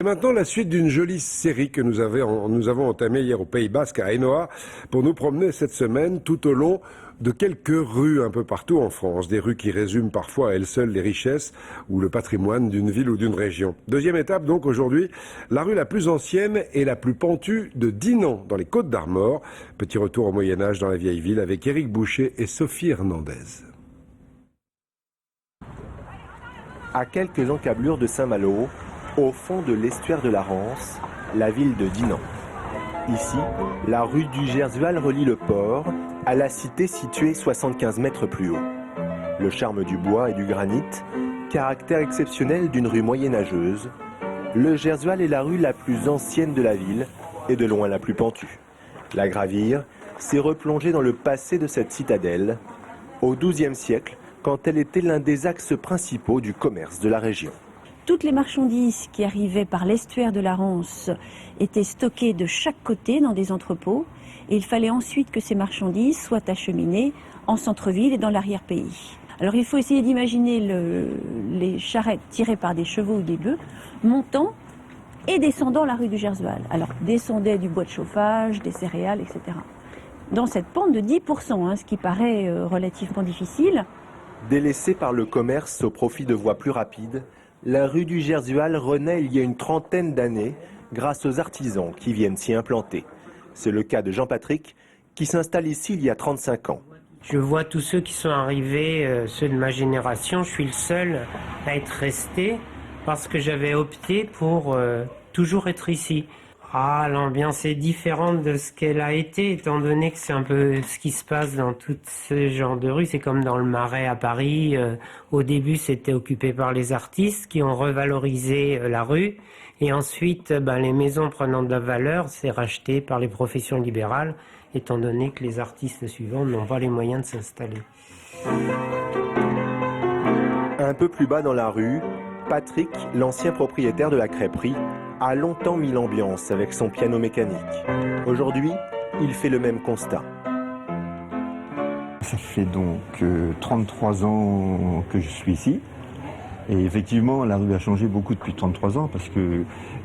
maintenant la suite d'une jolie série que nous avons entamée hier au Pays Basque à Hainaut pour nous promener cette semaine tout au long de quelques rues un peu partout en France. Des rues qui résument parfois à elles seules les richesses ou le patrimoine d'une ville ou d'une région. Deuxième étape donc aujourd'hui, la rue la plus ancienne et la plus pentue de Dinan dans les Côtes-d'Armor. Petit retour au Moyen-Âge dans la vieille ville avec Éric Boucher et Sophie Hernandez. À quelques encablures de Saint-Malo, au fond de l'estuaire de la Rance, la ville de Dinan. Ici, la rue du Gersual relie le port à la cité située 75 mètres plus haut. Le charme du bois et du granit, caractère exceptionnel d'une rue moyenâgeuse, le Gersual est la rue la plus ancienne de la ville et de loin la plus pentue. La gravir, c'est replonger dans le passé de cette citadelle, au XIIe siècle, quand elle était l'un des axes principaux du commerce de la région. Toutes les marchandises qui arrivaient par l'estuaire de la Rance étaient stockées de chaque côté dans des entrepôts et il fallait ensuite que ces marchandises soient acheminées en centre-ville et dans l'arrière-pays. Alors il faut essayer d'imaginer les charrettes tirées par des chevaux ou des bœufs montant et descendant la rue du Gersual. Alors descendaient du bois de chauffage, des céréales, etc. Dans cette pente de 10%, ce qui paraît relativement difficile. Délaissée par le commerce au profit de voies plus rapides, la rue du Gersual renaît il y a une trentaine d'années grâce aux artisans qui viennent s'y implanter. C'est le cas de Jean-Patrick qui s'installe ici il y a 35 ans. Je vois tous ceux qui sont arrivés, ceux de ma génération. Je suis le seul à être resté parce que j'avais opté pour toujours être ici. Ah, l'ambiance est différente de ce qu'elle a été, étant donné que c'est un peu ce qui se passe dans tout ce genre de rue. C'est comme dans le Marais à Paris. Au début, c'était occupé par les artistes qui ont revalorisé la rue. Et ensuite, les maisons prenant de la valeur, c'est racheté par les professions libérales, étant donné que les artistes suivants n'ont pas les moyens de s'installer. Un peu plus bas dans la rue, Patrick, l'ancien propriétaire de la crêperie, a longtemps mis l'ambiance avec son piano mécanique. Aujourd'hui, il fait le même constat. Ça fait donc 33 ans que je suis ici. Et effectivement, la rue a changé beaucoup depuis 33 ans parce que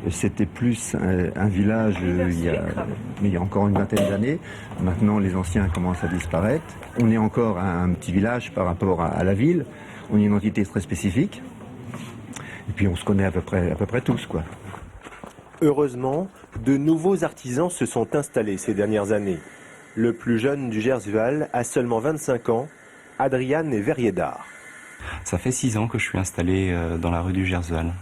c'était plus un village il y a encore une vingtaine d'années. Maintenant, les anciens commencent à disparaître. On est encore un petit village par rapport à la ville. On est une entité très spécifique. Et puis on se connaît à peu près tous, quoi. Heureusement, de nouveaux artisans se sont installés ces dernières années. Le plus jeune du Gersual a seulement 25 ans, Adrian est verrier d'art. Ça fait 6 ans que je suis installé dans la rue du Gersual.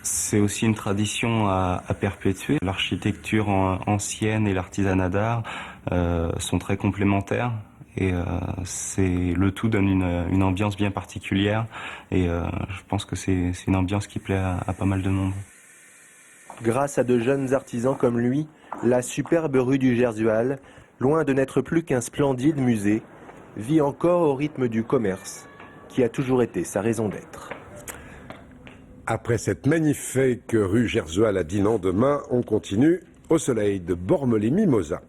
C'est aussi une tradition à perpétuer. L'architecture ancienne et l'artisanat d'art sont très complémentaires. Et le tout donne une ambiance bien particulière. Et je pense que c'est une ambiance qui plaît à pas mal de monde. Grâce à de jeunes artisans comme lui, la superbe rue du Gersual, loin de n'être plus qu'un splendide musée, vit encore au rythme du commerce, qui a toujours été sa raison d'être. Après cette magnifique rue Gersual à Dinan, demain, on continue au soleil de Bormes-les-Mimosas.